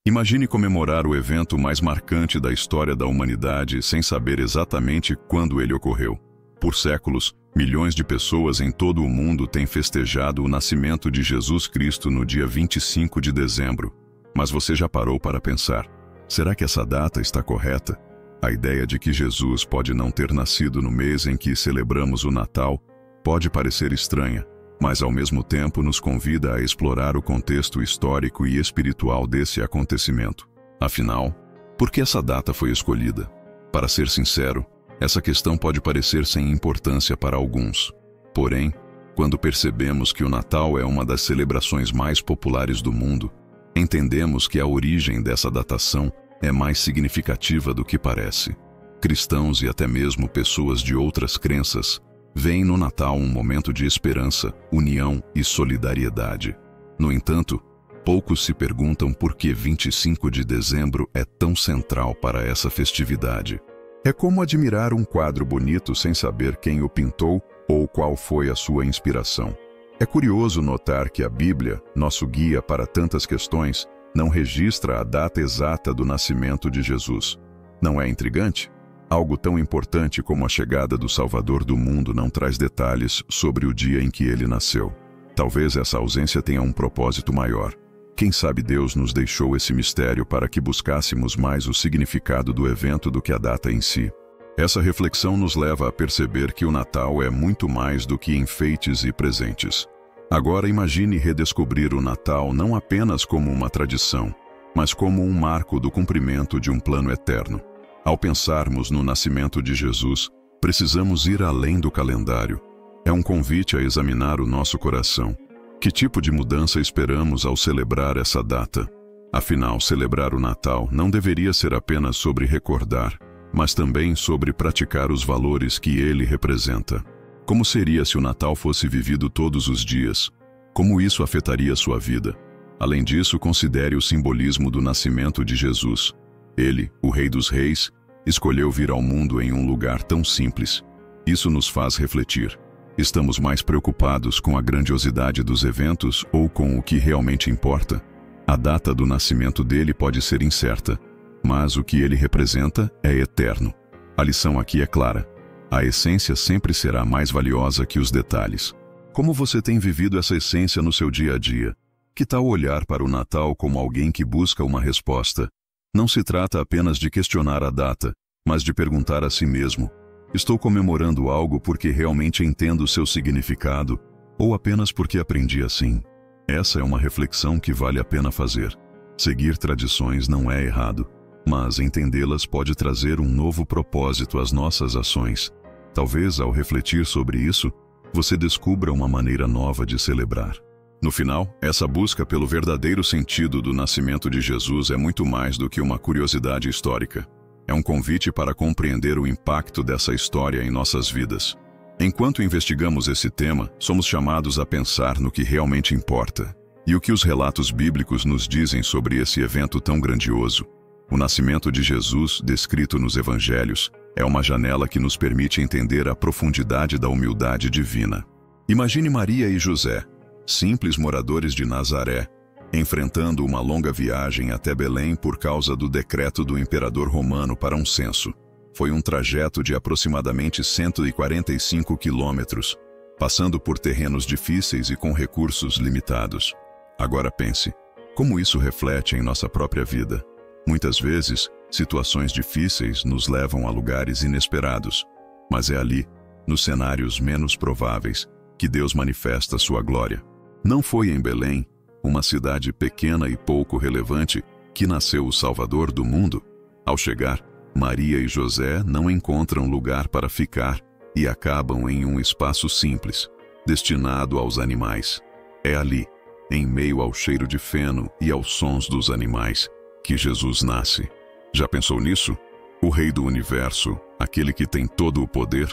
Imagine comemorar o evento mais marcante da história da humanidade sem saber exatamente quando ele ocorreu. Por séculos, milhões de pessoas em todo o mundo têm festejado o nascimento de Jesus Cristo no dia 25 de dezembro. Mas você já parou para pensar, será que essa data está correta? A ideia de que Jesus pode não ter nascido no mês em que celebramos o Natal pode parecer estranha, mas ao mesmo tempo nos convida a explorar o contexto histórico e espiritual desse acontecimento. Afinal, por que essa data foi escolhida? Para ser sincero, essa questão pode parecer sem importância para alguns. Porém, quando percebemos que o Natal é uma das celebrações mais populares do mundo, entendemos que a origem dessa datação é mais significativa do que parece. Cristãos e até mesmo pessoas de outras crenças veem no Natal um momento de esperança, união e solidariedade. No entanto, poucos se perguntam por que 25 de dezembro é tão central para essa festividade. É como admirar um quadro bonito sem saber quem o pintou ou qual foi a sua inspiração. É curioso notar que a Bíblia, nosso guia para tantas questões, não registra a data exata do nascimento de Jesus. Não é intrigante? Algo tão importante como a chegada do Salvador do mundo não traz detalhes sobre o dia em que ele nasceu. Talvez essa ausência tenha um propósito maior. Quem sabe Deus nos deixou esse mistério para que buscássemos mais o significado do evento do que a data em si. Essa reflexão nos leva a perceber que o Natal é muito mais do que enfeites e presentes. Agora imagine redescobrir o Natal não apenas como uma tradição, mas como um marco do cumprimento de um plano eterno. Ao pensarmos no nascimento de Jesus, precisamos ir além do calendário. É um convite a examinar o nosso coração. Que tipo de mudança esperamos ao celebrar essa data? Afinal, celebrar o Natal não deveria ser apenas sobre recordar, mas também sobre praticar os valores que ele representa. Como seria se o Natal fosse vivido todos os dias? Como isso afetaria sua vida? Além disso, considere o simbolismo do nascimento de Jesus. Ele, o Rei dos Reis, escolheu vir ao mundo em um lugar tão simples. Isso nos faz refletir. Estamos mais preocupados com a grandiosidade dos eventos ou com o que realmente importa? A data do nascimento dele pode ser incerta, mas o que ele representa é eterno. A lição aqui é clara. A essência sempre será mais valiosa que os detalhes. Como você tem vivido essa essência no seu dia a dia? Que tal olhar para o Natal como alguém que busca uma resposta? Não se trata apenas de questionar a data, mas de perguntar a si mesmo: estou comemorando algo porque realmente entendo seu significado, ou apenas porque aprendi assim? Essa é uma reflexão que vale a pena fazer. Seguir tradições não é errado, mas entendê-las pode trazer um novo propósito às nossas ações. Talvez, ao refletir sobre isso, você descubra uma maneira nova de celebrar. No final, essa busca pelo verdadeiro sentido do nascimento de Jesus é muito mais do que uma curiosidade histórica. É um convite para compreender o impacto dessa história em nossas vidas. Enquanto investigamos esse tema, somos chamados a pensar no que realmente importa e o que os relatos bíblicos nos dizem sobre esse evento tão grandioso. O nascimento de Jesus, descrito nos Evangelhos, é uma janela que nos permite entender a profundidade da humildade divina. Imagine Maria e José, simples moradores de Nazaré, enfrentando uma longa viagem até Belém por causa do decreto do imperador romano para um censo. Foi um trajeto de aproximadamente 145 quilômetros, passando por terrenos difíceis e com recursos limitados. Agora pense, como isso reflete em nossa própria vida? Muitas vezes, situações difíceis nos levam a lugares inesperados, mas é ali, nos cenários menos prováveis, que Deus manifesta sua glória. Não foi em Belém, uma cidade pequena e pouco relevante, que nasceu o Salvador do mundo. Ao chegar, Maria e José não encontram lugar para ficar e acabam em um espaço simples, destinado aos animais. É ali, em meio ao cheiro de feno e aos sons dos animais, que Jesus nasce. Já pensou nisso? O Rei do Universo, aquele que tem todo o poder,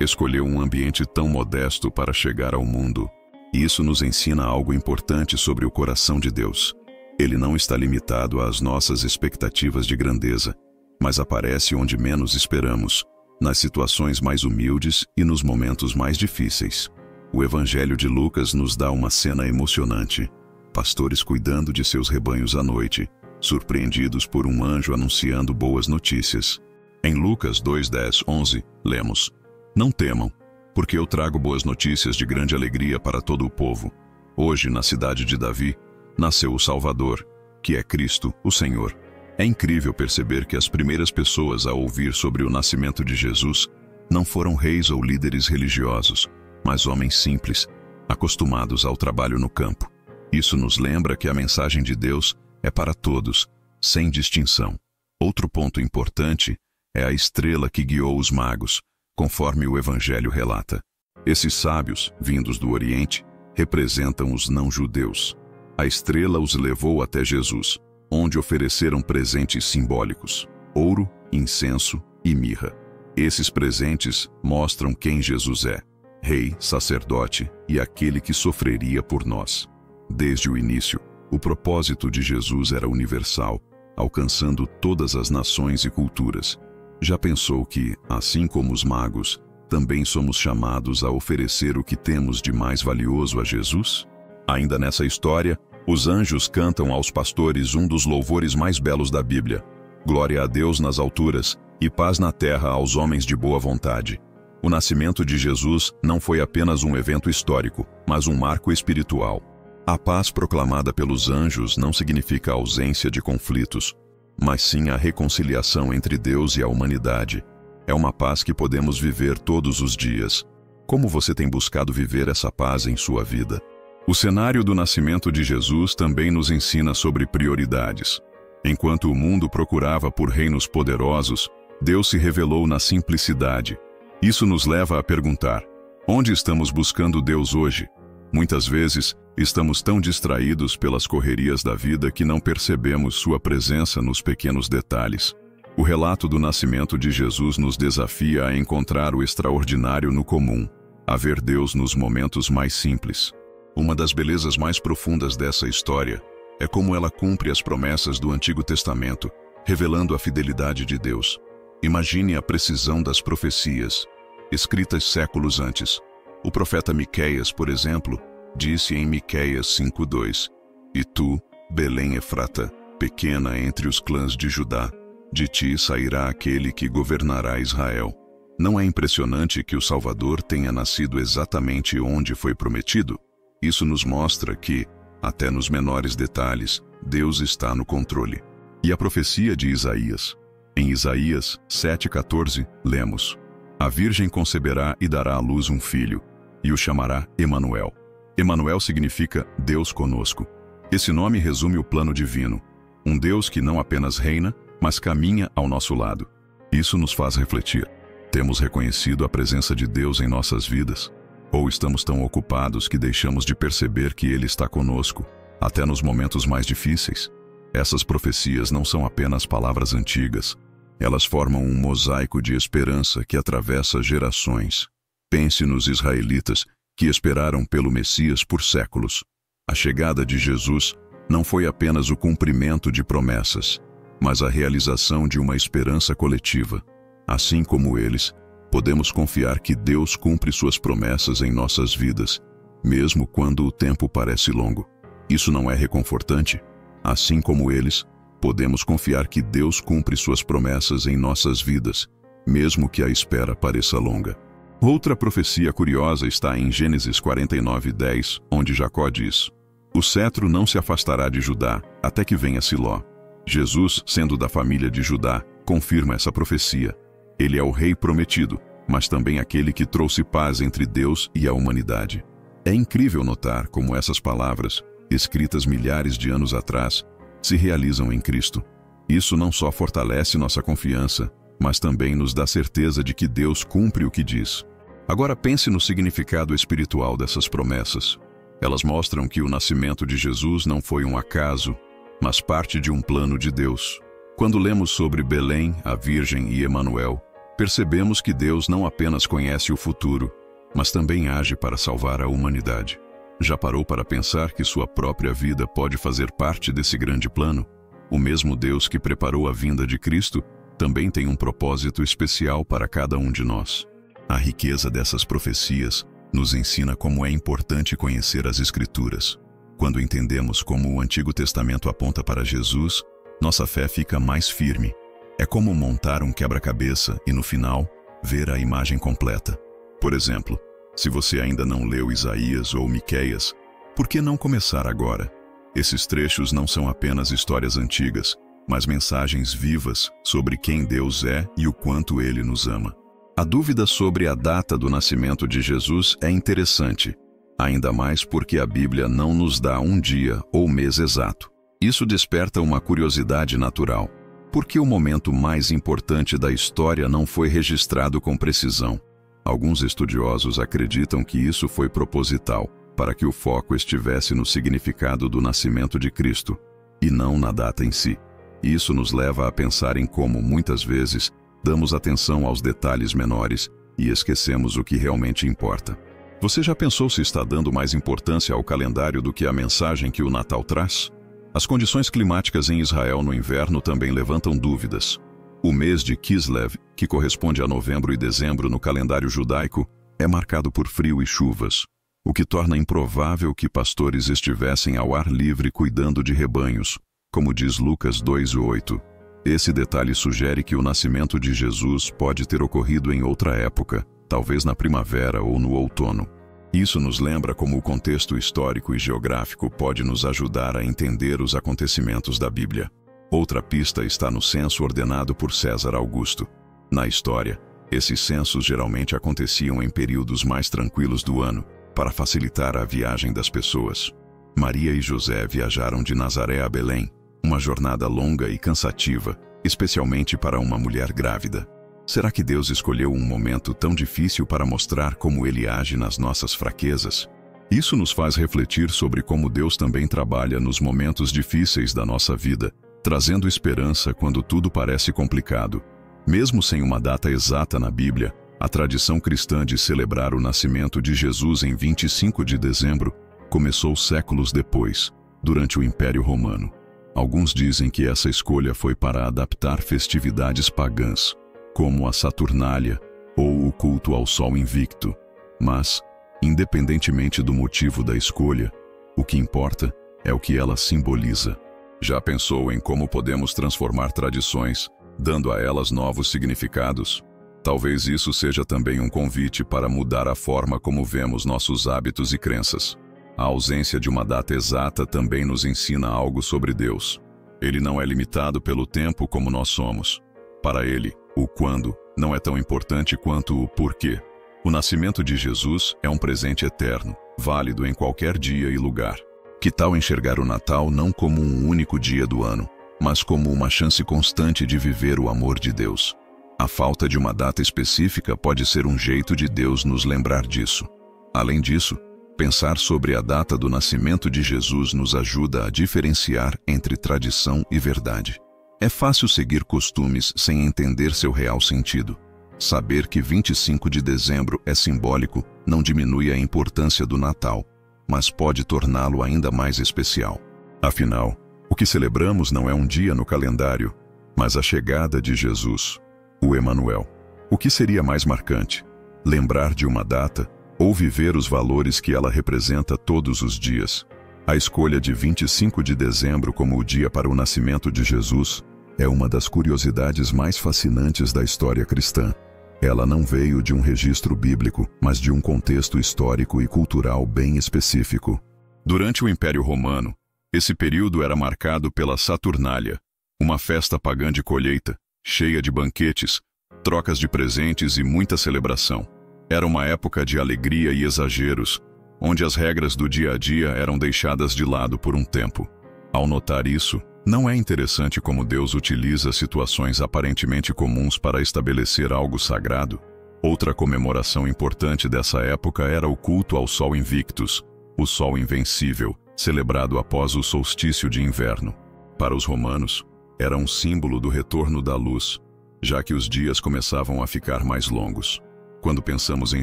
escolheu um ambiente tão modesto para chegar ao mundo. E isso nos ensina algo importante sobre o coração de Deus. Ele não está limitado às nossas expectativas de grandeza, mas aparece onde menos esperamos, nas situações mais humildes e nos momentos mais difíceis. O Evangelho de Lucas nos dá uma cena emocionante. Pastores cuidando de seus rebanhos à noite, surpreendidos por um anjo anunciando boas notícias. Em Lucas 2, 10, 11, lemos: Não temam, porque eu trago boas notícias de grande alegria para todo o povo. Hoje, na cidade de Davi, nasceu o Salvador, que é Cristo, o Senhor. É incrível perceber que as primeiras pessoas a ouvir sobre o nascimento de Jesus não foram reis ou líderes religiosos, mas homens simples, acostumados ao trabalho no campo. Isso nos lembra que a mensagem de Deus é para todos, sem distinção. Outro ponto importante é a estrela que guiou os magos, conforme o Evangelho relata. Esses sábios, vindos do Oriente, representam os não-judeus. A estrela os levou até Jesus, onde ofereceram presentes simbólicos: ouro, incenso e mirra. Esses presentes mostram quem Jesus é: rei, sacerdote e aquele que sofreria por nós. Desde o início, o propósito de Jesus era universal, alcançando todas as nações e culturas. Já pensou que, assim como os magos, também somos chamados a oferecer o que temos de mais valioso a Jesus? Ainda nessa história, os anjos cantam aos pastores um dos louvores mais belos da Bíblia: Glória a Deus nas alturas e paz na terra aos homens de boa vontade. O nascimento de Jesus não foi apenas um evento histórico, mas um marco espiritual. A paz proclamada pelos anjos não significa a ausência de conflitos, mas sim a reconciliação entre Deus e a humanidade. É uma paz que podemos viver todos os dias. Como você tem buscado viver essa paz em sua vida? O cenário do nascimento de Jesus também nos ensina sobre prioridades. Enquanto o mundo procurava por reinos poderosos, Deus se revelou na simplicidade. Isso nos leva a perguntar: onde estamos buscando Deus hoje? Muitas vezes, estamos tão distraídos pelas correrias da vida que não percebemos sua presença nos pequenos detalhes. O relato do nascimento de Jesus nos desafia a encontrar o extraordinário no comum, a ver Deus nos momentos mais simples. Uma das belezas mais profundas dessa história é como ela cumpre as promessas do Antigo Testamento, revelando a fidelidade de Deus. Imagine a precisão das profecias, escritas séculos antes. O profeta Miqueias, por exemplo, disse em Miqueias 5:2: E tu, Belém Efrata, pequena entre os clãs de Judá, de ti sairá aquele que governará Israel. Não é impressionante que o Salvador tenha nascido exatamente onde foi prometido? Isso nos mostra que, até nos menores detalhes, Deus está no controle. E a profecia de Isaías? Em Isaías 7:14, lemos: A virgem conceberá e dará à luz um filho, e o chamará Emanuel. Emanuel significa Deus conosco. Esse nome resume o plano divino, um Deus que não apenas reina, mas caminha ao nosso lado. Isso nos faz refletir. Temos reconhecido a presença de Deus em nossas vidas? Ou estamos tão ocupados que deixamos de perceber que Ele está conosco, até nos momentos mais difíceis? Essas profecias não são apenas palavras antigas. Elas formam um mosaico de esperança que atravessa gerações. Pense nos israelitas que esperaram pelo Messias por séculos. A chegada de Jesus não foi apenas o cumprimento de promessas, mas a realização de uma esperança coletiva. Assim como eles, podemos confiar que Deus cumpre suas promessas em nossas vidas, mesmo quando o tempo parece longo. Isso não é reconfortante? Assim como eles, podemos confiar que Deus cumpre suas promessas em nossas vidas, mesmo que a espera pareça longa. Outra profecia curiosa está em Gênesis 49:10, onde Jacó diz: O cetro não se afastará de Judá, até que venha Siló. Jesus, sendo da família de Judá, confirma essa profecia. Ele é o rei prometido, mas também aquele que trouxe paz entre Deus e a humanidade. É incrível notar como essas palavras, escritas milhares de anos atrás, se realizam em Cristo. Isso não só fortalece nossa confiança, mas também nos dá certeza de que Deus cumpre o que diz. Agora pense no significado espiritual dessas promessas. Elas mostram que o nascimento de Jesus não foi um acaso, mas parte de um plano de Deus. Quando lemos sobre Belém, a Virgem e Emanuel, percebemos que Deus não apenas conhece o futuro, mas também age para salvar a humanidade. Já parou para pensar que sua própria vida pode fazer parte desse grande plano? O mesmo Deus que preparou a vinda de Cristo também tem um propósito especial para cada um de nós. A riqueza dessas profecias nos ensina como é importante conhecer as Escrituras. Quando entendemos como o Antigo Testamento aponta para Jesus, nossa fé fica mais firme. É como montar um quebra-cabeça e, no final, ver a imagem completa. Por exemplo, se você ainda não leu Isaías ou Miqueias, por que não começar agora? Esses trechos não são apenas histórias antigas, mas mensagens vivas sobre quem Deus é e o quanto Ele nos ama. A dúvida sobre a data do nascimento de Jesus é interessante, ainda mais porque a Bíblia não nos dá um dia ou mês exato. Isso desperta uma curiosidade natural. Por que o momento mais importante da história não foi registrado com precisão? Alguns estudiosos acreditam que isso foi proposital, para que o foco estivesse no significado do nascimento de Cristo, e não na data em si. Isso nos leva a pensar em como, muitas vezes, damos atenção aos detalhes menores e esquecemos o que realmente importa. Você já pensou se está dando mais importância ao calendário do que à mensagem que o Natal traz? As condições climáticas em Israel no inverno também levantam dúvidas. O mês de Kislev, que corresponde a novembro e dezembro no calendário judaico, é marcado por frio e chuvas, o que torna improvável que pastores estivessem ao ar livre cuidando de rebanhos, como diz Lucas 2:8. Esse detalhe sugere que o nascimento de Jesus pode ter ocorrido em outra época, talvez na primavera ou no outono. Isso nos lembra como o contexto histórico e geográfico pode nos ajudar a entender os acontecimentos da Bíblia. Outra pista está no censo ordenado por César Augusto. Na história, esses censos geralmente aconteciam em períodos mais tranquilos do ano, para facilitar a viagem das pessoas. Maria e José viajaram de Nazaré a Belém, uma jornada longa e cansativa, especialmente para uma mulher grávida. Será que Deus escolheu um momento tão difícil para mostrar como Ele age nas nossas fraquezas? Isso nos faz refletir sobre como Deus também trabalha nos momentos difíceis da nossa vida, trazendo esperança quando tudo parece complicado. Mesmo sem uma data exata na Bíblia, a tradição cristã de celebrar o nascimento de Jesus em 25 de dezembro começou séculos depois, durante o Império Romano. Alguns dizem que essa escolha foi para adaptar festividades pagãs, como a Saturnália ou o culto ao Sol Invicto. Mas, independentemente do motivo da escolha, o que importa é o que ela simboliza. Já pensou em como podemos transformar tradições, dando a elas novos significados? Talvez isso seja também um convite para mudar a forma como vemos nossos hábitos e crenças. A ausência de uma data exata também nos ensina algo sobre Deus. Ele não é limitado pelo tempo como nós somos. Para ele, o quando não é tão importante quanto o porquê. O nascimento de Jesus é um presente eterno, válido em qualquer dia e lugar. Que tal enxergar o Natal não como um único dia do ano, mas como uma chance constante de viver o amor de Deus? A falta de uma data específica pode ser um jeito de Deus nos lembrar disso. Além disso, pensar sobre a data do nascimento de Jesus nos ajuda a diferenciar entre tradição e verdade. É fácil seguir costumes sem entender seu real sentido. Saber que 25 de dezembro é simbólico não diminui a importância do Natal, mas pode torná-lo ainda mais especial. Afinal, o que celebramos não é um dia no calendário, mas a chegada de Jesus, o Emanuel. O que seria mais marcante? Lembrar de uma data ou viver os valores que ela representa todos os dias? A escolha de 25 de dezembro como o dia para o nascimento de Jesus é uma das curiosidades mais fascinantes da história cristã. Ela não veio de um registro bíblico, mas de um contexto histórico e cultural bem específico. Durante o Império Romano, esse período era marcado pela Saturnália, uma festa pagã de colheita, cheia de banquetes, trocas de presentes e muita celebração. Era uma época de alegria e exageros, onde as regras do dia a dia eram deixadas de lado por um tempo. Ao notar isso, não é interessante como Deus utiliza situações aparentemente comuns para estabelecer algo sagrado? Outra comemoração importante dessa época era o culto ao Sol Invictus, o Sol Invencível, celebrado após o solstício de inverno. Para os romanos, era um símbolo do retorno da luz, já que os dias começavam a ficar mais longos. Quando pensamos em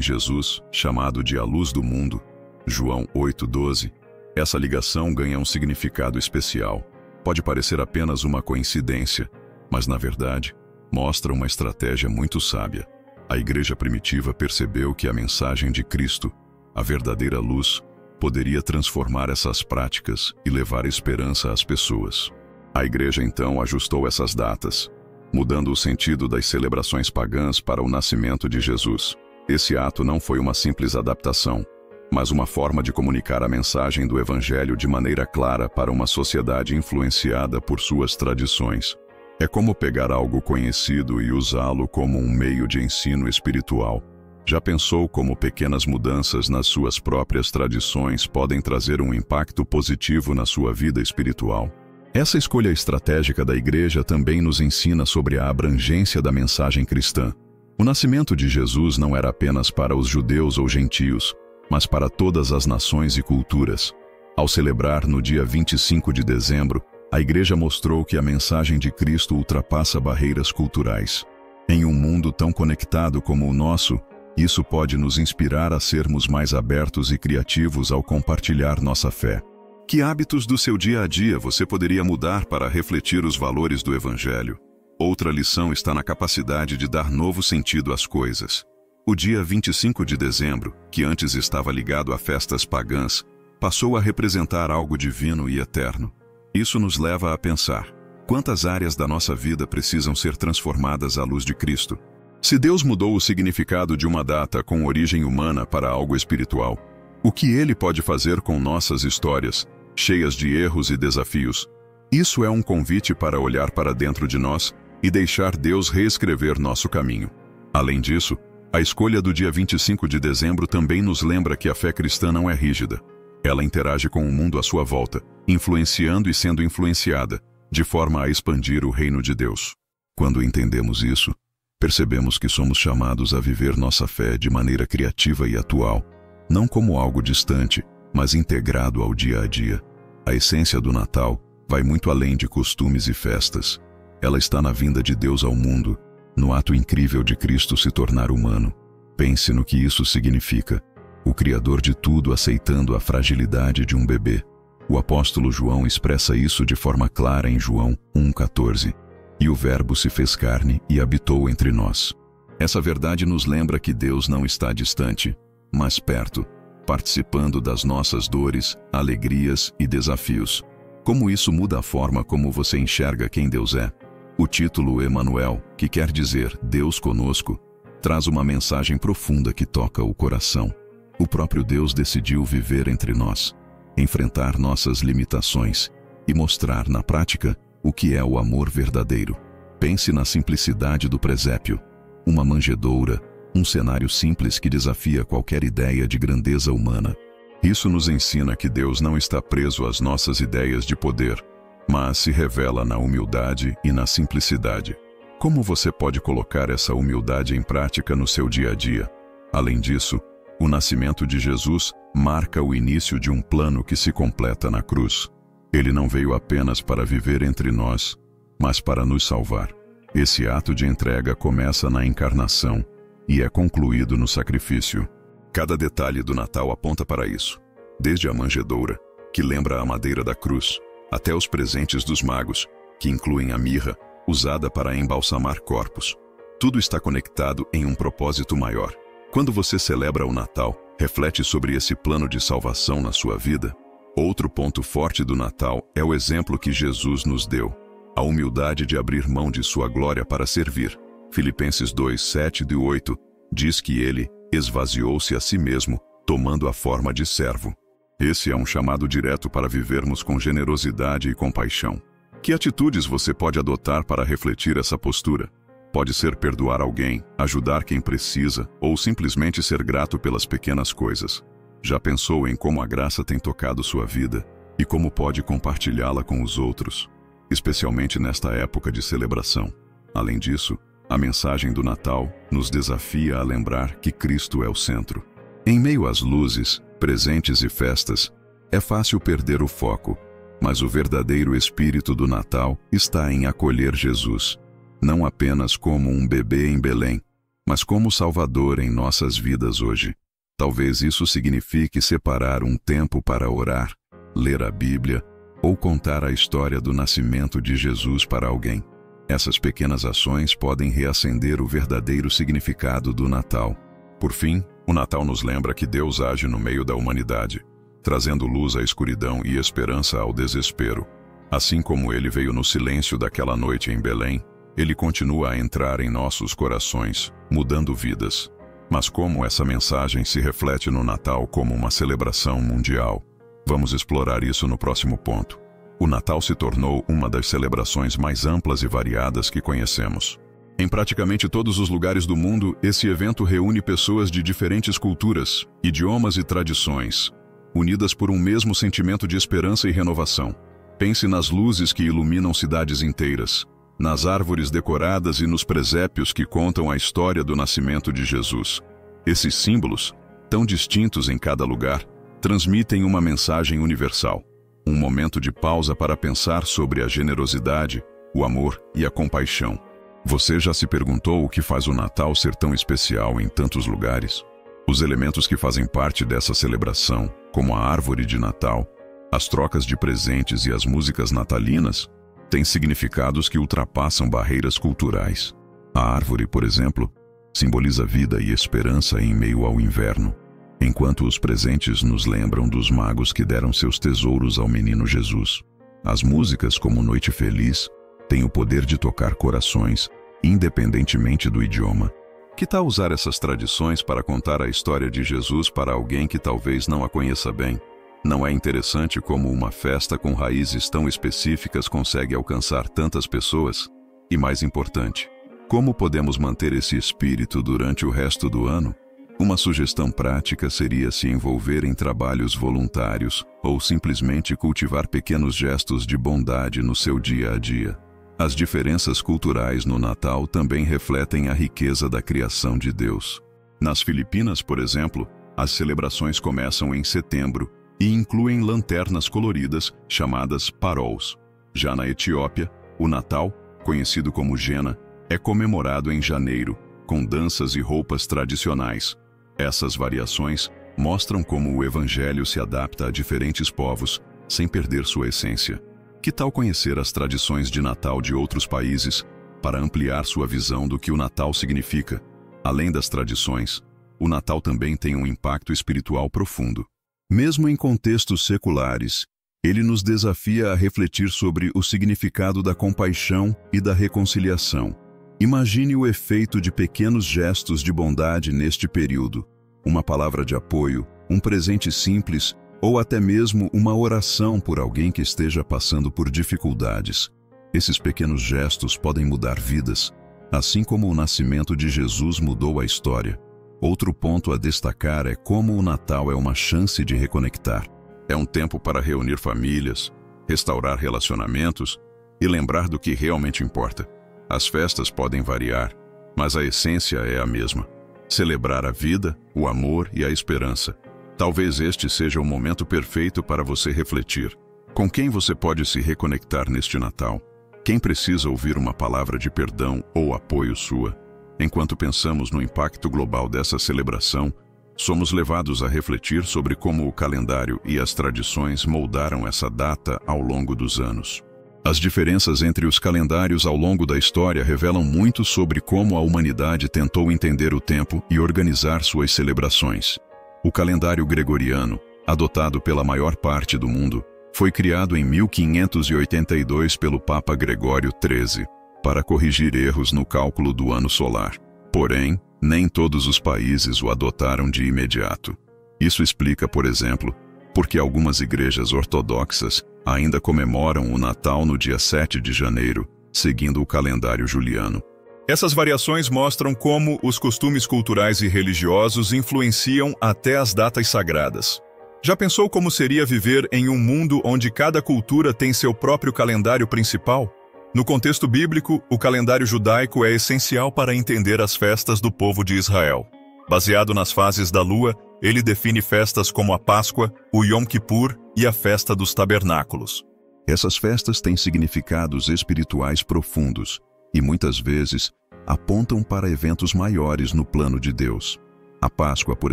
Jesus, chamado de a luz do mundo, João 8:12, essa ligação ganha um significado especial. Pode parecer apenas uma coincidência, mas na verdade, mostra uma estratégia muito sábia. A igreja primitiva percebeu que a mensagem de Cristo, a verdadeira luz, poderia transformar essas práticas e levar esperança às pessoas. A Igreja então ajustou essas datas, mudando o sentido das celebrações pagãs para o nascimento de Jesus. Esse ato não foi uma simples adaptação, mas uma forma de comunicar a mensagem do Evangelho de maneira clara para uma sociedade influenciada por suas tradições. É como pegar algo conhecido e usá-lo como um meio de ensino espiritual. Já pensou como pequenas mudanças nas suas próprias tradições podem trazer um impacto positivo na sua vida espiritual? Essa escolha estratégica da Igreja também nos ensina sobre a abrangência da mensagem cristã. O nascimento de Jesus não era apenas para os judeus ou gentios, mas para todas as nações e culturas. Ao celebrar no dia 25 de dezembro, a Igreja mostrou que a mensagem de Cristo ultrapassa barreiras culturais. Em um mundo tão conectado como o nosso, isso pode nos inspirar a sermos mais abertos e criativos ao compartilhar nossa fé. Que hábitos do seu dia a dia você poderia mudar para refletir os valores do Evangelho? Outra lição está na capacidade de dar novo sentido às coisas. O dia 25 de dezembro, que antes estava ligado a festas pagãs, passou a representar algo divino e eterno. Isso nos leva a pensar: quantas áreas da nossa vida precisam ser transformadas à luz de Cristo? Se Deus mudou o significado de uma data com origem humana para algo espiritual, o que Ele pode fazer com nossas histórias, cheias de erros e desafios? Isso é um convite para olhar para dentro de nós e deixar Deus reescrever nosso caminho. Além disso, a escolha do dia 25 de dezembro também nos lembra que a fé cristã não é rígida. Ela interage com o mundo à sua volta, influenciando e sendo influenciada, de forma a expandir o reino de Deus. Quando entendemos isso, percebemos que somos chamados a viver nossa fé de maneira criativa e atual, não como algo distante, mas integrado ao dia a dia. A essência do Natal vai muito além de costumes e festas. Ela está na vinda de Deus ao mundo, no ato incrível de Cristo se tornar humano. Pense no que isso significa. O Criador de tudo aceitando a fragilidade de um bebê. O apóstolo João expressa isso de forma clara em João 1,14. E o Verbo se fez carne e habitou entre nós. Essa verdade nos lembra que Deus não está distante, mas perto, participando das nossas dores, alegrias e desafios. Como isso muda a forma como você enxerga quem Deus é? O título Emanuel, que quer dizer Deus conosco, traz uma mensagem profunda que toca o coração. O próprio Deus decidiu viver entre nós, enfrentar nossas limitações e mostrar na prática o que é o amor verdadeiro. Pense na simplicidade do presépio, uma manjedoura, um cenário simples que desafia qualquer ideia de grandeza humana. Isso nos ensina que Deus não está preso às nossas ideias de poder, mas se revela na humildade e na simplicidade. Como você pode colocar essa humildade em prática no seu dia a dia? Além disso, o nascimento de Jesus marca o início de um plano que se completa na cruz. Ele não veio apenas para viver entre nós, mas para nos salvar. Esse ato de entrega começa na encarnação e é concluído no sacrifício. Cada detalhe do Natal aponta para isso, desde a manjedoura, que lembra a madeira da cruz, até os presentes dos magos, que incluem a mirra, usada para embalsamar corpos. Tudo está conectado em um propósito maior. Quando você celebra o Natal, reflete sobre esse plano de salvação na sua vida? Outro ponto forte do Natal é o exemplo que Jesus nos deu, a humildade de abrir mão de sua glória para servir. Filipenses 2, 7 e 8 diz que ele esvaziou-se a si mesmo, tomando a forma de servo. Esse é um chamado direto para vivermos com generosidade e compaixão. Que atitudes você pode adotar para refletir essa postura? Pode ser perdoar alguém, ajudar quem precisa, ou simplesmente ser grato pelas pequenas coisas. Já pensou em como a graça tem tocado sua vida e como pode compartilhá-la com os outros, especialmente nesta época de celebração? Além disso, a mensagem do Natal nos desafia a lembrar que Cristo é o centro. Em meio às luzes, presentes e festas, é fácil perder o foco, mas o verdadeiro espírito do Natal está em acolher Jesus, não apenas como um bebê em Belém, mas como Salvador em nossas vidas hoje. Talvez isso signifique separar um tempo para orar, ler a Bíblia ou contar a história do nascimento de Jesus para alguém. Essas pequenas ações podem reacender o verdadeiro significado do Natal. Por fim, o Natal nos lembra que Deus age no meio da humanidade, trazendo luz à escuridão e esperança ao desespero. Assim como ele veio no silêncio daquela noite em Belém, ele continua a entrar em nossos corações, mudando vidas. Mas como essa mensagem se reflete no Natal como uma celebração mundial? Vamos explorar isso no próximo ponto. O Natal se tornou uma das celebrações mais amplas e variadas que conhecemos. Em praticamente todos os lugares do mundo, esse evento reúne pessoas de diferentes culturas, idiomas e tradições, unidas por um mesmo sentimento de esperança e renovação. Pense nas luzes que iluminam cidades inteiras, nas árvores decoradas e nos presépios que contam a história do nascimento de Jesus. Esses símbolos, tão distintos em cada lugar, transmitem uma mensagem universal. Um momento de pausa para pensar sobre a generosidade, o amor e a compaixão. Você já se perguntou o que faz o Natal ser tão especial em tantos lugares? Os elementos que fazem parte dessa celebração, como a árvore de Natal, as trocas de presentes e as músicas natalinas, têm significados que ultrapassam barreiras culturais. A árvore, por exemplo, simboliza vida e esperança em meio ao inverno, enquanto os presentes nos lembram dos magos que deram seus tesouros ao menino Jesus. As músicas, como Noite Feliz, têm o poder de tocar corações, independentemente do idioma. Que tal usar essas tradições para contar a história de Jesus para alguém que talvez não a conheça bem? Não é interessante como uma festa com raízes tão específicas consegue alcançar tantas pessoas? E mais importante, como podemos manter esse espírito durante o resto do ano? Uma sugestão prática seria se envolver em trabalhos voluntários ou simplesmente cultivar pequenos gestos de bondade no seu dia a dia. As diferenças culturais no Natal também refletem a riqueza da criação de Deus. Nas Filipinas, por exemplo, as celebrações começam em setembro e incluem lanternas coloridas chamadas parols. Já na Etiópia, o Natal, conhecido como Jena, é comemorado em janeiro, com danças e roupas tradicionais. Essas variações mostram como o Evangelho se adapta a diferentes povos, sem perder sua essência. Que tal conhecer as tradições de Natal de outros países para ampliar sua visão do que o Natal significa? Além das tradições, o Natal também tem um impacto espiritual profundo. Mesmo em contextos seculares, ele nos desafia a refletir sobre o significado da compaixão e da reconciliação. Imagine o efeito de pequenos gestos de bondade neste período. Uma palavra de apoio, um presente simples ou até mesmo uma oração por alguém que esteja passando por dificuldades. Esses pequenos gestos podem mudar vidas, assim como o nascimento de Jesus mudou a história. Outro ponto a destacar é como o Natal é uma chance de reconectar. É um tempo para reunir famílias, restaurar relacionamentos e lembrar do que realmente importa. As festas podem variar, mas a essência é a mesma. Celebrar a vida, o amor e a esperança. Talvez este seja o momento perfeito para você refletir. Com quem você pode se reconectar neste Natal? Quem precisa ouvir uma palavra de perdão ou apoio sua? Enquanto pensamos no impacto global dessa celebração, somos levados a refletir sobre como o calendário e as tradições moldaram essa data ao longo dos anos. As diferenças entre os calendários ao longo da história revelam muito sobre como a humanidade tentou entender o tempo e organizar suas celebrações. O calendário gregoriano, adotado pela maior parte do mundo, foi criado em 1582 pelo Papa Gregório XIII, para corrigir erros no cálculo do ano solar. Porém, nem todos os países o adotaram de imediato. Isso explica, por exemplo, por que algumas igrejas ortodoxas ainda comemoram o Natal no dia 7 de janeiro, seguindo o calendário juliano. Essas variações mostram como os costumes culturais e religiosos influenciam até as datas sagradas. Já pensou como seria viver em um mundo onde cada cultura tem seu próprio calendário principal? No contexto bíblico, o calendário judaico é essencial para entender as festas do povo de Israel. Baseado nas fases da lua, ele define festas como a Páscoa, o Yom Kippur e a Festa dos Tabernáculos. Essas festas têm significados espirituais profundos e, muitas vezes, apontam para eventos maiores no plano de Deus. A Páscoa, por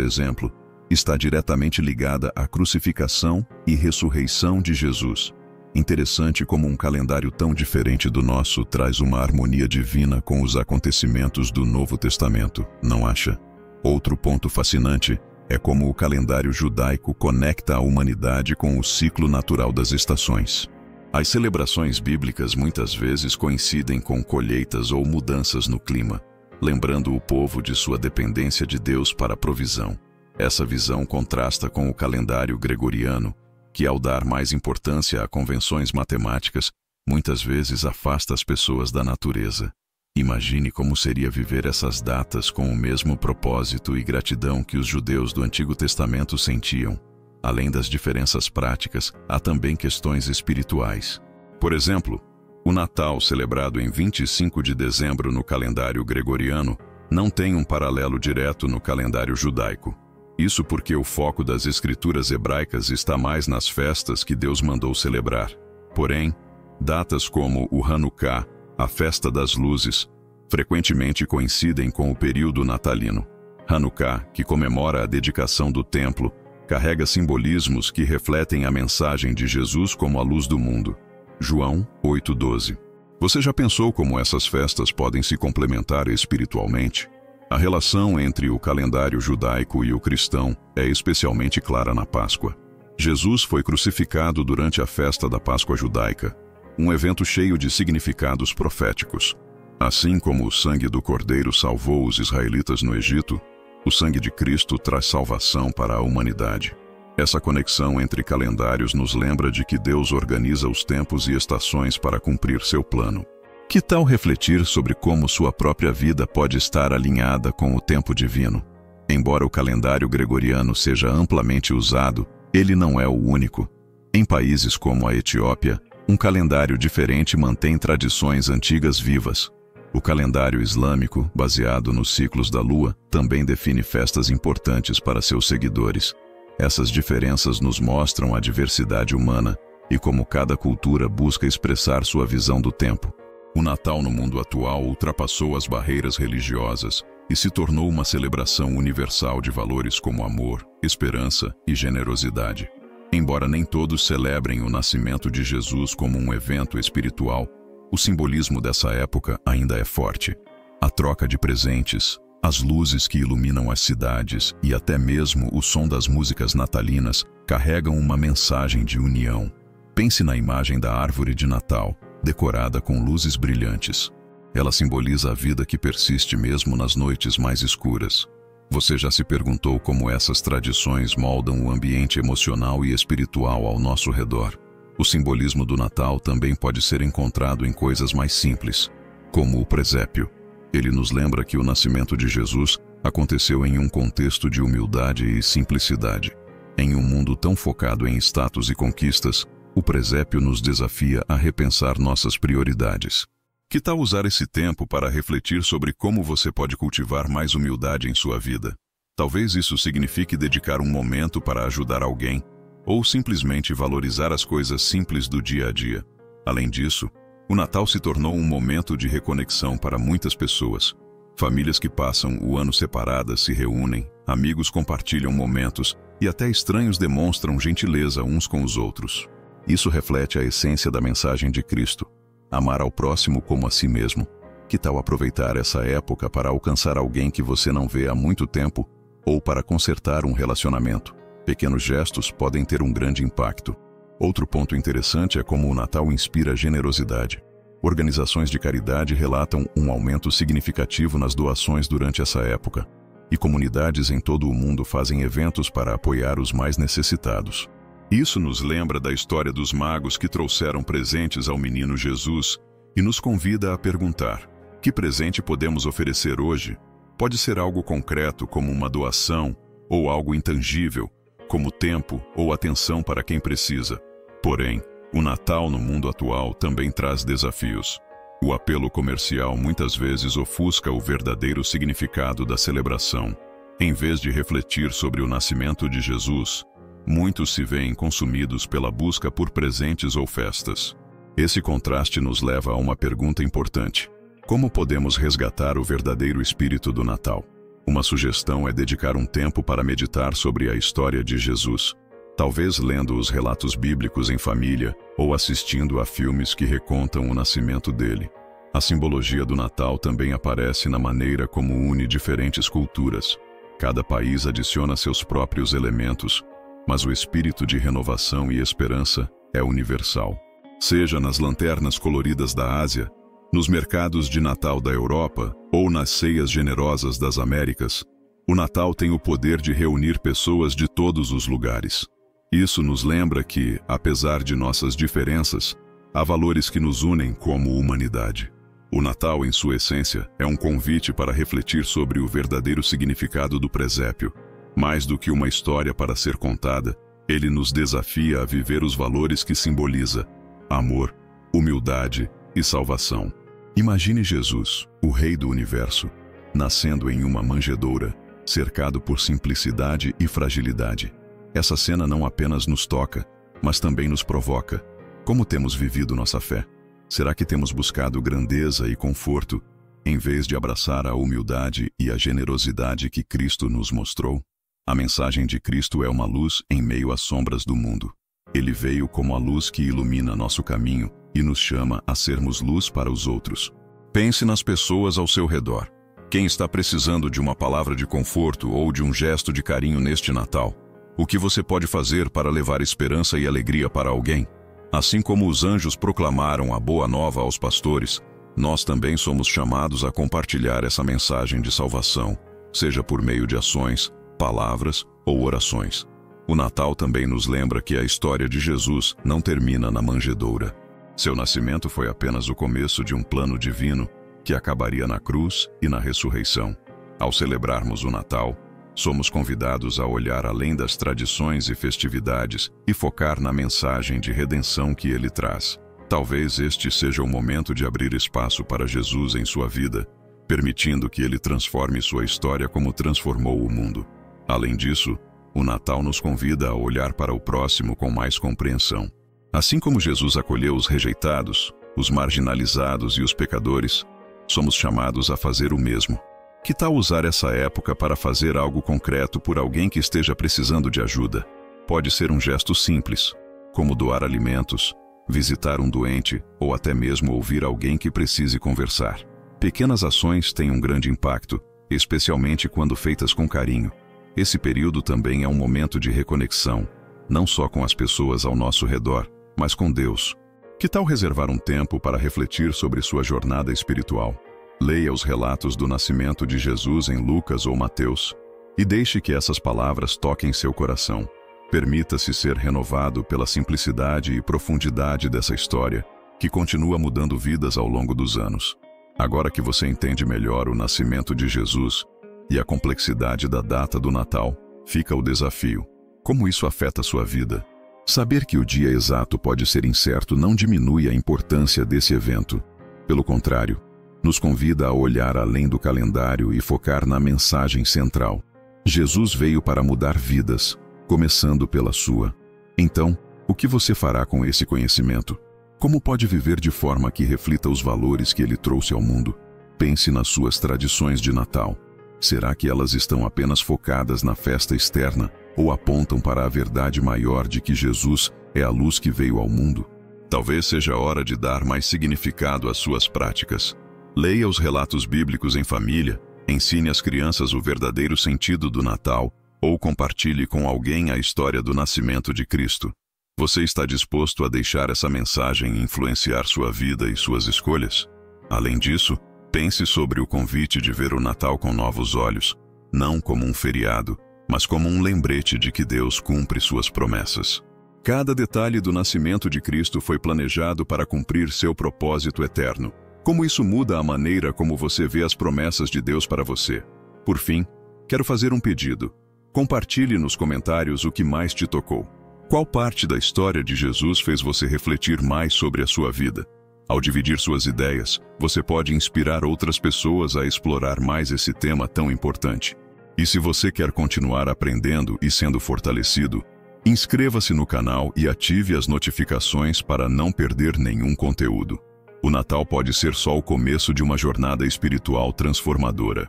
exemplo, está diretamente ligada à crucificação e ressurreição de Jesus. Interessante como um calendário tão diferente do nosso traz uma harmonia divina com os acontecimentos do Novo Testamento, não acha? Outro ponto fascinante é como o calendário judaico conecta a humanidade com o ciclo natural das estações. As celebrações bíblicas muitas vezes coincidem com colheitas ou mudanças no clima, lembrando o povo de sua dependência de Deus para a provisão. Essa visão contrasta com o calendário gregoriano, que, ao dar mais importância a convenções matemáticas, muitas vezes afasta as pessoas da natureza. Imagine como seria viver essas datas com o mesmo propósito e gratidão que os judeus do Antigo Testamento sentiam. Além das diferenças práticas, há também questões espirituais. Por exemplo, o Natal, celebrado em 25 de dezembro no calendário gregoriano, não tem um paralelo direto no calendário judaico. Isso porque o foco das escrituras hebraicas está mais nas festas que Deus mandou celebrar. Porém, datas como o Hanukkah, a festa das luzes, frequentemente coincidem com o período natalino. Hanukkah, que comemora a dedicação do templo, carrega simbolismos que refletem a mensagem de Jesus como a luz do mundo. João 8:12. Você já pensou como essas festas podem se complementar espiritualmente? A relação entre o calendário judaico e o cristão é especialmente clara na Páscoa. Jesus foi crucificado durante a festa da Páscoa judaica, um evento cheio de significados proféticos. Assim como o sangue do Cordeiro salvou os israelitas no Egito, o sangue de Cristo traz salvação para a humanidade. Essa conexão entre calendários nos lembra de que Deus organiza os tempos e estações para cumprir seu plano. Que tal refletir sobre como sua própria vida pode estar alinhada com o tempo divino? Embora o calendário gregoriano seja amplamente usado, ele não é o único. Em países como a Etiópia, um calendário diferente mantém tradições antigas vivas. O calendário islâmico, baseado nos ciclos da lua, também define festas importantes para seus seguidores. Essas diferenças nos mostram a diversidade humana e como cada cultura busca expressar sua visão do tempo. O Natal no mundo atual ultrapassou as barreiras religiosas e se tornou uma celebração universal de valores como amor, esperança e generosidade. Embora nem todos celebrem o nascimento de Jesus como um evento espiritual, o simbolismo dessa época ainda é forte. A troca de presentes, as luzes que iluminam as cidades e até mesmo o som das músicas natalinas carregam uma mensagem de união. Pense na imagem da árvore de Natal, decorada com luzes brilhantes. Ela simboliza a vida que persiste mesmo nas noites mais escuras. Você já se perguntou como essas tradições moldam o ambiente emocional e espiritual ao nosso redor? O simbolismo do Natal também pode ser encontrado em coisas mais simples, como o presépio. Ele nos lembra que o nascimento de Jesus aconteceu em um contexto de humildade e simplicidade. Em um mundo tão focado em status e conquistas, o presépio nos desafia a repensar nossas prioridades. Que tal usar esse tempo para refletir sobre como você pode cultivar mais humildade em sua vida? Talvez isso signifique dedicar um momento para ajudar alguém, ou simplesmente valorizar as coisas simples do dia a dia. Além disso, o Natal se tornou um momento de reconexão para muitas pessoas. Famílias que passam o ano separadas se reúnem, amigos compartilham momentos e até estranhos demonstram gentileza uns com os outros. Isso reflete a essência da mensagem de Cristo: amar ao próximo como a si mesmo. Que tal aproveitar essa época para alcançar alguém que você não vê há muito tempo ou para consertar um relacionamento? Pequenos gestos podem ter um grande impacto. Outro ponto interessante é como o Natal inspira generosidade. Organizações de caridade relatam um aumento significativo nas doações durante essa época, e comunidades em todo o mundo fazem eventos para apoiar os mais necessitados. Isso nos lembra da história dos magos que trouxeram presentes ao menino Jesus e nos convida a perguntar: que presente podemos oferecer hoje? Pode ser algo concreto, como uma doação, ou algo intangível, como tempo ou atenção para quem precisa. Porém, o Natal no mundo atual também traz desafios. O apelo comercial muitas vezes ofusca o verdadeiro significado da celebração. Em vez de refletir sobre o nascimento de Jesus, muitos se veem consumidos pela busca por presentes ou festas. Esse contraste nos leva a uma pergunta importante: como podemos resgatar o verdadeiro espírito do Natal? Uma sugestão é dedicar um tempo para meditar sobre a história de Jesus, talvez lendo os relatos bíblicos em família ou assistindo a filmes que recontam o nascimento dele. A simbologia do Natal também aparece na maneira como une diferentes culturas. Cada país adiciona seus próprios elementos, mas o espírito de renovação e esperança é universal. Seja nas lanternas coloridas da Ásia, nos mercados de Natal da Europa ou nas ceias generosas das Américas, o Natal tem o poder de reunir pessoas de todos os lugares. Isso nos lembra que, apesar de nossas diferenças, há valores que nos unem como humanidade. O Natal, em sua essência, é um convite para refletir sobre o verdadeiro significado do presépio. Mais do que uma história para ser contada, ele nos desafia a viver os valores que simboliza: amor, humildade e salvação. Imagine Jesus, o Rei do Universo, nascendo em uma manjedoura, cercado por simplicidade e fragilidade. Essa cena não apenas nos toca, mas também nos provoca. Como temos vivido nossa fé? Será que temos buscado grandeza e conforto, em vez de abraçar a humildade e a generosidade que Cristo nos mostrou? A mensagem de Cristo é uma luz em meio às sombras do mundo. Ele veio como a luz que ilumina nosso caminho e nos chama a sermos luz para os outros. Pense nas pessoas ao seu redor. Quem está precisando de uma palavra de conforto ou de um gesto de carinho neste Natal? O que você pode fazer para levar esperança e alegria para alguém? Assim como os anjos proclamaram a boa nova aos pastores, nós também somos chamados a compartilhar essa mensagem de salvação, seja por meio de ações, palavras ou orações. O Natal também nos lembra que a história de Jesus não termina na manjedoura. Seu nascimento foi apenas o começo de um plano divino que acabaria na cruz e na ressurreição. Ao celebrarmos o Natal, somos convidados a olhar além das tradições e festividades e focar na mensagem de redenção que ele traz. Talvez este seja o momento de abrir espaço para Jesus em sua vida, permitindo que ele transforme sua história como transformou o mundo. Além disso, o Natal nos convida a olhar para o próximo com mais compreensão. Assim como Jesus acolheu os rejeitados, os marginalizados e os pecadores, somos chamados a fazer o mesmo. Que tal usar essa época para fazer algo concreto por alguém que esteja precisando de ajuda? Pode ser um gesto simples, como doar alimentos, visitar um doente ou até mesmo ouvir alguém que precise conversar. Pequenas ações têm um grande impacto, especialmente quando feitas com carinho. Esse período também é um momento de reconexão, não só com as pessoas ao nosso redor, mas com Deus. Que tal reservar um tempo para refletir sobre sua jornada espiritual? Leia os relatos do nascimento de Jesus em Lucas ou Mateus e deixe que essas palavras toquem seu coração. Permita-se ser renovado pela simplicidade e profundidade dessa história, que continua mudando vidas ao longo dos anos. Agora que você entende melhor o nascimento de Jesus e a complexidade da data do Natal, fica o desafio. Como isso afeta sua vida? Saber que o dia exato pode ser incerto não diminui a importância desse evento. Pelo contrário, nos convida a olhar além do calendário e focar na mensagem central. Jesus veio para mudar vidas, começando pela sua. Então, o que você fará com esse conhecimento? Como pode viver de forma que reflita os valores que ele trouxe ao mundo? Pense nas suas tradições de Natal. Será que elas estão apenas focadas na festa externa ou apontam para a verdade maior de que Jesus é a luz que veio ao mundo? Talvez seja hora de dar mais significado às suas práticas. Leia os relatos bíblicos em família, ensine às crianças o verdadeiro sentido do Natal ou compartilhe com alguém a história do nascimento de Cristo. Você está disposto a deixar essa mensagem influenciar sua vida e suas escolhas? Além disso, pense sobre o convite de ver o Natal com novos olhos, não como um feriado, mas como um lembrete de que Deus cumpre suas promessas. Cada detalhe do nascimento de Cristo foi planejado para cumprir seu propósito eterno. Como isso muda a maneira como você vê as promessas de Deus para você? Por fim, quero fazer um pedido. Compartilhe nos comentários o que mais te tocou. Qual parte da história de Jesus fez você refletir mais sobre a sua vida? Ao dividir suas ideias, você pode inspirar outras pessoas a explorar mais esse tema tão importante. E se você quer continuar aprendendo e sendo fortalecido, inscreva-se no canal e ative as notificações para não perder nenhum conteúdo. O Natal pode ser só o começo de uma jornada espiritual transformadora.